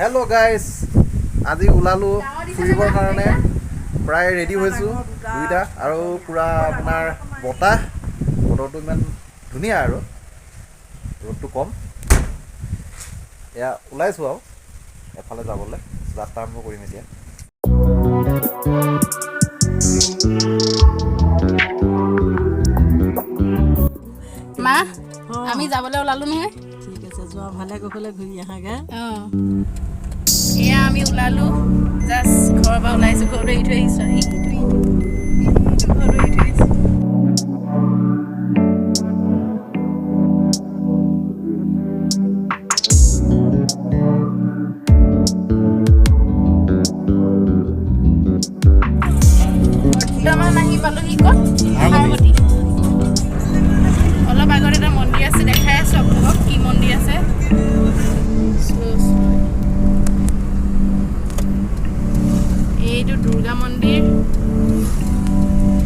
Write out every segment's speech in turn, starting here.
Hello' guys, আজি ওলালোঁ ফুৰিবৰ কাৰণে। প্ৰায় ৰেডি হৈছোঁ দুইটা, আৰু পূৰা আপোনাৰ বতৰটো ইমান ধুনীয়া আৰু ৰ'দটো কম। এয়া ওলাইছোঁ আৰু এফালে যাবলৈ, যাত্ৰা আৰম্ভ কৰিম এতিয়া। মা, আমি যাবলৈ ওলালোঁ নহয়। ঠিক আছে, যোৱা ভালে কুশলে ঘূৰি আহাগৈ। এয়া আমি ওলালোঁ, জাষ্ট ঘৰৰ পৰা ওলাইছোঁ, ঘৰটো এৰি থৈ আহিছোঁ। ঘৰটো এৰি থৈ আহিছোঁ। বৰ্তমান আহি পালোহি ক'ত? হাৰমতি। অলপ আগত এটা মন্দিৰ আছে, দেখাই আছোঁ আপোনালোকক কি মন্দিৰ আছে। এইটো দুৰ্গা মন্দিৰ,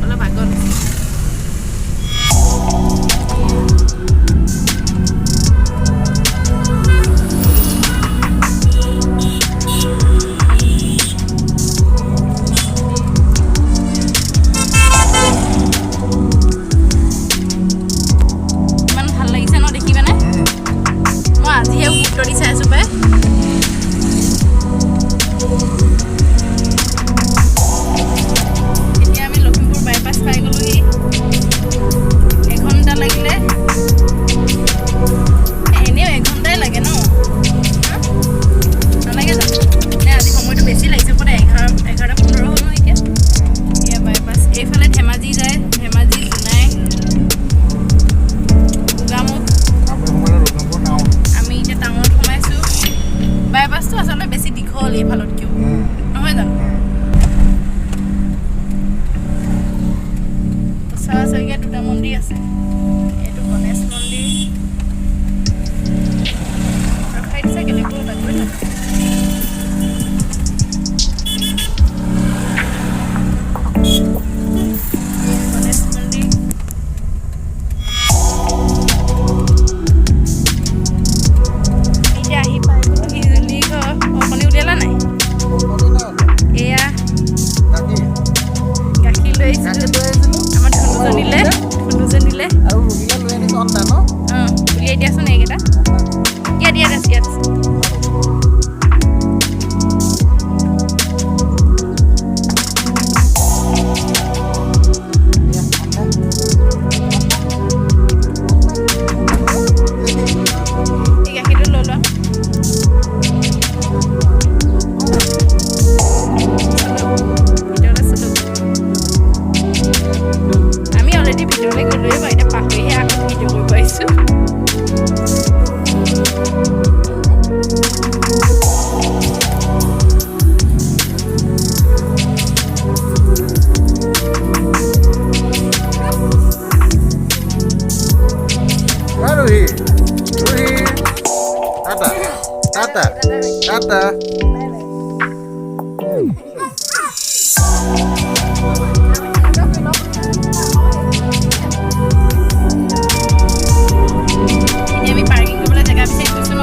অলপ আগত। ইমান ভাল লাগিছে ন দেখি মানে, মই আজিহে গুৰুত্ব দি চাইছোঁ পাই। বাইপাছ পাই গ'লোহি। এঘণ্টা লাগিলে, এনেও এঘণ্টাই লাগে ন, নালাগে জানো? নে আজি সময়টো বেছি লাগিছে, ক'ত 11:15 হ'ল নহয় এতিয়া। এয়া বাইপাছ, এইফালে ধেমাজি যায়, ধেমাজি জোনাই গোগামুখ। আমি এতিয়া টাউনত সোমাইছোঁ। বাইপাছটো আচলতে বেছি দীঘল এইফালতকৈও, নহয় জানো? ওচৰা-ওচৰিকৈ দুটা মন্দিৰ আছে। এইটো গণেশ মন্দিৰ। ৰখাই দিছে কেনেকৈ বাগৰি নাথাকে। গণেশ মন্দিৰ। এতিয়া আহি পাই গ'লো হিজুলি ঘৰ। অকণি উলিয়ালা নাই? এয়া গাখীৰ লৈ আহিছিলোঁ। আমাৰ ধুনুজনীলে আৰু ৰুগীলে লৈ আনিছোঁ অন্তা ন। উলিয়াই দিয়াচোন এইকেইটা। দিয়া আছে। এই গাখীৰটো লৈ লোৱা। আমি অলৰেডি ভিতৰলৈ গ'লোৱে বাৰু, এতিয়া পাহৰিহে আকৌ ভিডিঅ' কৰিব পাৰিছোঁ। টাটা। আমি পাৰ্কিং কৰিবলৈ জেগা বিচাৰি ফুৰিছোঁ ন।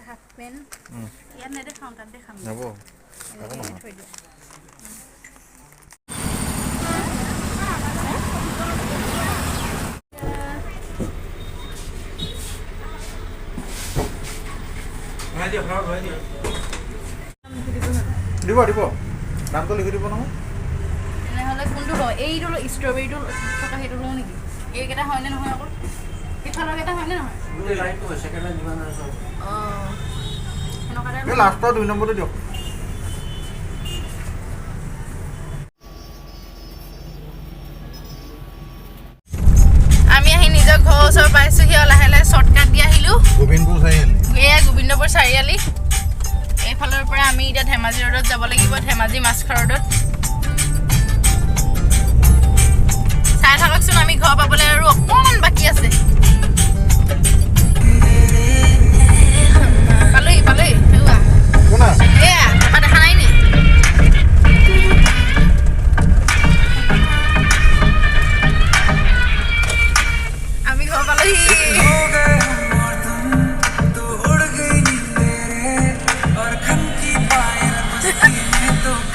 হাফ পেণ্ট ইয়াত নেদেখাওঁ, তাত দেখাম। থৈ দিওঁ। দিব দামটো লিখি দিব নহয়। তেনেহ'লে কোনটো লওঁ? এইটো ষ্ট্ৰবেৰীটো থকা সেইটো লওঁ নেকি? এইকেইটা হয়নে নহয় আকৌ? ইফালৰ কেইটা হয়নে নহয় গোটেই লাইনটো হয় সেকেন্ড লাইন যিমান আছে অঁ সেনেকুৱা এই লাষ্টৰ 2 নম্বৰটো দিয়ক আমি আহি নিজৰ ঘৰৰ ওচৰ পাইছোহি লাহে লাহে শ্বৰ্টকাট দি আহিলোঁ গোবিন্দপুৰ চাৰিআলি এয়া গোবিন্দপুৰ চাৰিআলি এইফালৰ পৰা আমি এতিয়া ধেমাজি ৰোডত যাব লাগিব ধেমাজি মাছখোৱা ৰোডত চাই থাককচোন আমি ঘৰ পাবলৈ আৰু অকণমান বাকী আছে পালোহি সেৱা কোনা এয়া থকা দেখা নাই নি আমি ঘৰ পালোহি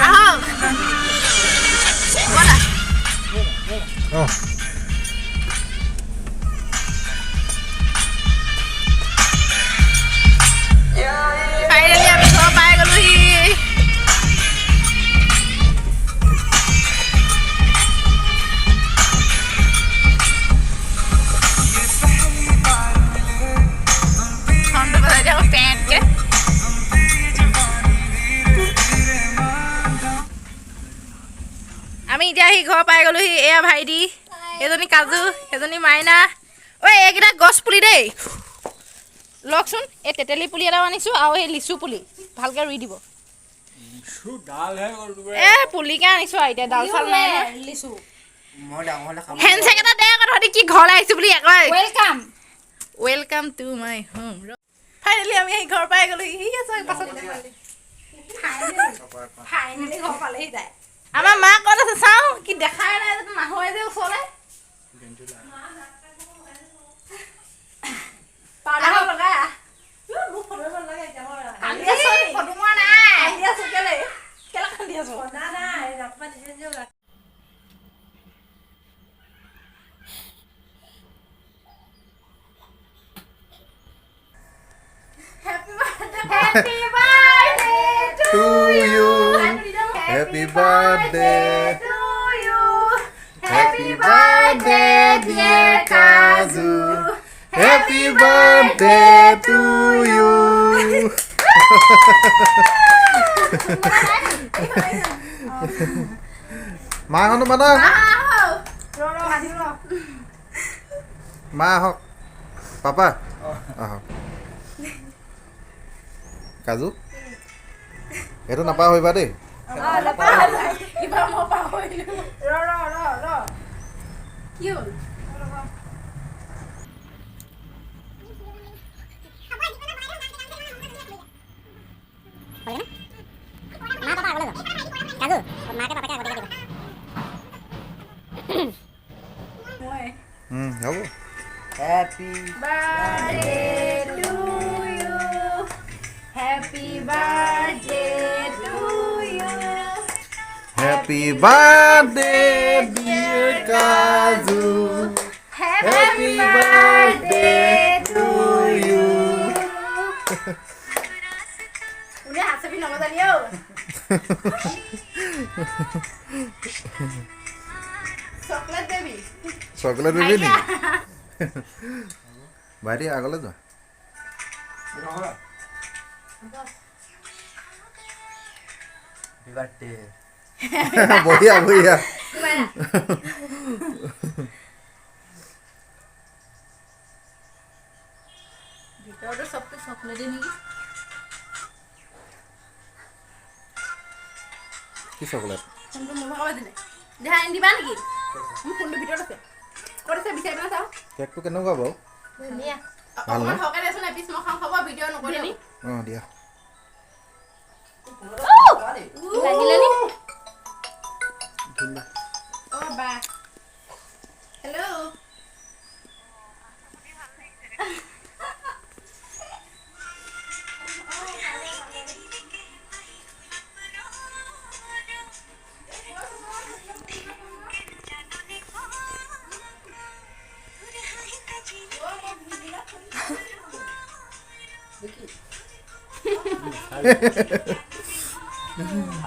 আহক ব'লা অঁ ফাইনেলি আমি ঘৰ পাই গ'লোহি হৰ্ণটো বজাই দিয়া পেণ্টকে আমি এতিয়া আহি ঘৰ পাই গ'লোহি এয়া ভাইটি এজনী কাজু এজনী মাইনা ঐ এইকেইটা গছ পুলি দেই লওকচোন এই তেতেলী পুলি এটাও আনিছোঁ আৰু এই লিচু পুলি ভালকৈ ৰুই দিব এ পুলিকে আনিছোঁ আৰু এতিয়া ডাল চাল নাই হেণ্ডছেক এটা দে আকৌ তহঁতি কি ঘৰলৈ আহিছোঁ বুলি একবাৰ welcome to my home finally আমি আহি ঘৰ পাই গ'লোহি ঠিক আছে পাছত আমাৰ মা ক'ত আছে চাওঁ কি দেখাই নাই নাহোৱে যে ওচৰলৈ Happy birthday to you. Happy birthday, dear Kazu. Happy birthday to you. মা হনো মানা মা আহক পাপা আহক কাজু এইটো নাপাহৰিবা দেই হ'ব Happy birthday to you. Happy birthday to you. Happy birthday dear Kazu. Happy birthday to you. उन्हें हाथ से भी नमक डालियो चॉकलेट बेबी চকলেট বেবি নি ভাইটি আগলৈ যোৱা Happy birthday. বঢ়িয়া বঢ়িয়া ভিতৰতে সবটো চকলেটে নেকি কি চকলেট ফোনটো মোৰ ভাগত দিলে দেহা আনি দিবা নেকি মোৰ ফোনটো ভিতৰত আছে ক'ত আছে বিচাৰি পেলাই চাওঁ কেকটো কেনেকুৱা বাৰু ধুনীয়া ভাল ন? অকণমান সৰহকৈ দেচোন এপিচ মই খাওঁ খাব ভিডিঅ' নকৰিবি অঁ দিয়া লাগিলে নি ধুনীয়া অ' বা হেল্ল'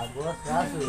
Agora caso.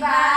বাৰ্থডে